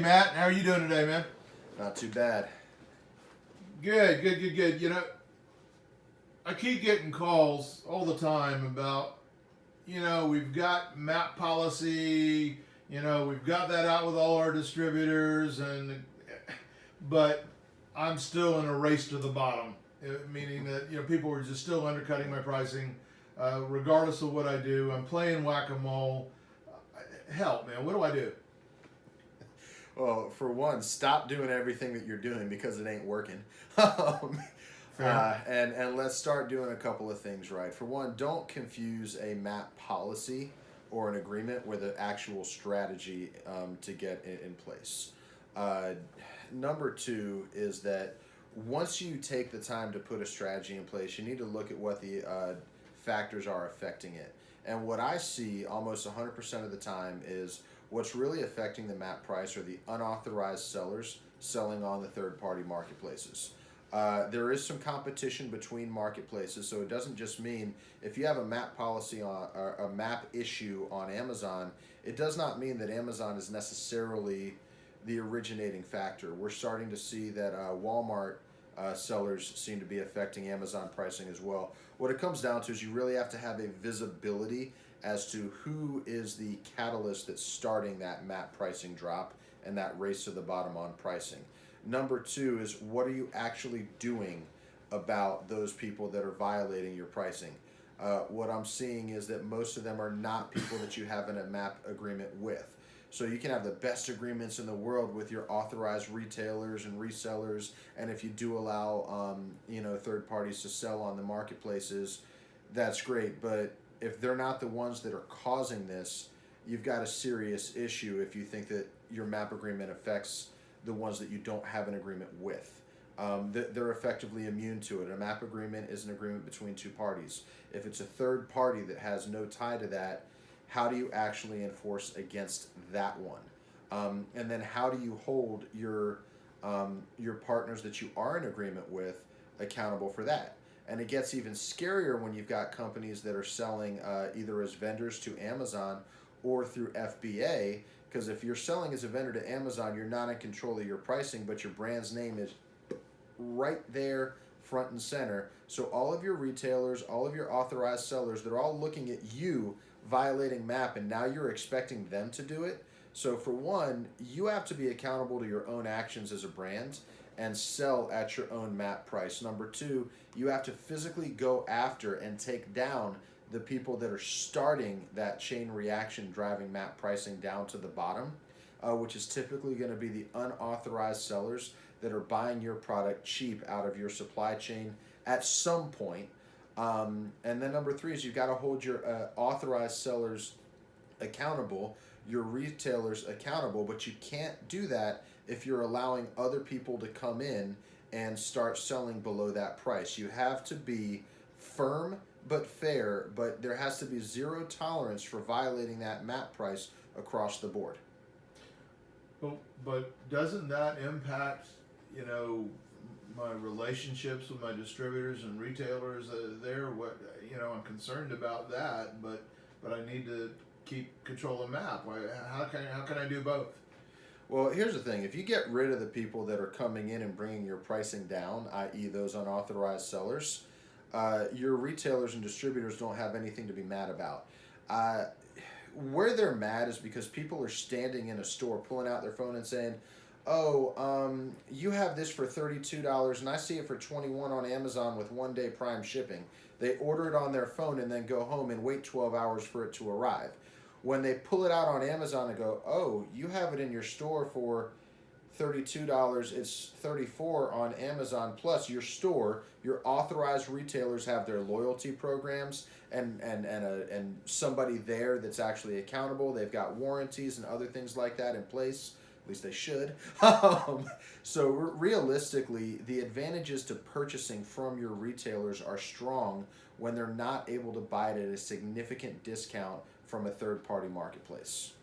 Matt. How are you doing today, man? Not too bad. Good. I keep getting calls all the time about, we've got map policy, we've got that out with all our distributors, but I'm still in a race to the bottom, meaning that, people are just still undercutting my pricing, regardless of what I do. I'm playing whack-a-mole. Help, man. What do I do? Well, for one, stop doing everything that you're doing because it ain't working. And let's start doing a couple of things right. For one, don't confuse a map policy or an agreement with an actual strategy to get in place. Number two is that once you take the time to put a strategy in place, you need to look at what the factors are affecting it. And what I see almost 100% of the time is what's really affecting the map price are the unauthorized sellers selling on the third-party marketplaces. There is some competition between marketplaces, so it doesn't just mean if you have a map policy on or a map issue on Amazon, it does not mean that Amazon is necessarily the originating factor. We're starting to see that Walmart sellers seem to be affecting Amazon pricing as well. What it comes down to is you really have to have a visibility as to who is the catalyst that's starting that map pricing drop and that race to the bottom on pricing. Number two is what are you actually doing about those people that are violating your pricing? What I'm seeing is that most of them are not people that you have in a map agreement with. So you can have the best agreements in the world with your authorized retailers and resellers, and if you do allow third parties to sell on the marketplaces, that's great. But if they're not the ones that are causing this, you've got a serious issue if you think that your map agreement affects the ones that you don't have an agreement with. They're effectively immune to it. A map agreement is an agreement between two parties. If it's a third party that has no tie to that, how do you actually enforce against that one? And then how do you hold your partners that you are in agreement with accountable for that? And it gets even scarier when you've got companies that are selling either as vendors to Amazon or through FBA, because if you're selling as a vendor to Amazon, you're not in control of your pricing, but your brand's name is right there front and center. So all of your retailers, all of your authorized sellers, they're all looking at you violating MAP, and now you're expecting them to do it. So for one, you have to be accountable to your own actions as a brand and sell at your own MAP price. Number two, you have to physically go after and take down the people that are starting that chain reaction driving MAP pricing down to the bottom, which is typically going to be the unauthorized sellers that are buying your product cheap out of your supply chain at some point. And then number three is you've got to hold your authorized sellers accountable, your retailers accountable, but you can't do that if you're allowing other people to come in and start selling below that price. You have to be firm but fair, but there has to be zero tolerance for violating that MAP price across the board. But doesn't that impact, my relationships with my distributors and retailers I'm concerned about that, but I need to keep control of MAP. How can I do both? Well, here's the thing. If you get rid of the people that are coming in and bringing your pricing down, i.e. those unauthorized sellers, your retailers and distributors don't have anything to be mad about. Where they're mad is because people are standing in a store pulling out their phone and saying, you have this for $32 and I see it for $21 on Amazon with 1 day Prime shipping. They order it on their phone and then go home and wait 12 hours for it to arrive. When they pull it out on Amazon and go, oh, you have it in your store for $32, it's $34 on Amazon plus your store, your authorized retailers have their loyalty programs and somebody there that's actually accountable. They've got warranties and other things like that in place. At least they should. So realistically, the advantages to purchasing from your retailers are strong when they're not able to buy it at a significant discount from a third-party marketplace.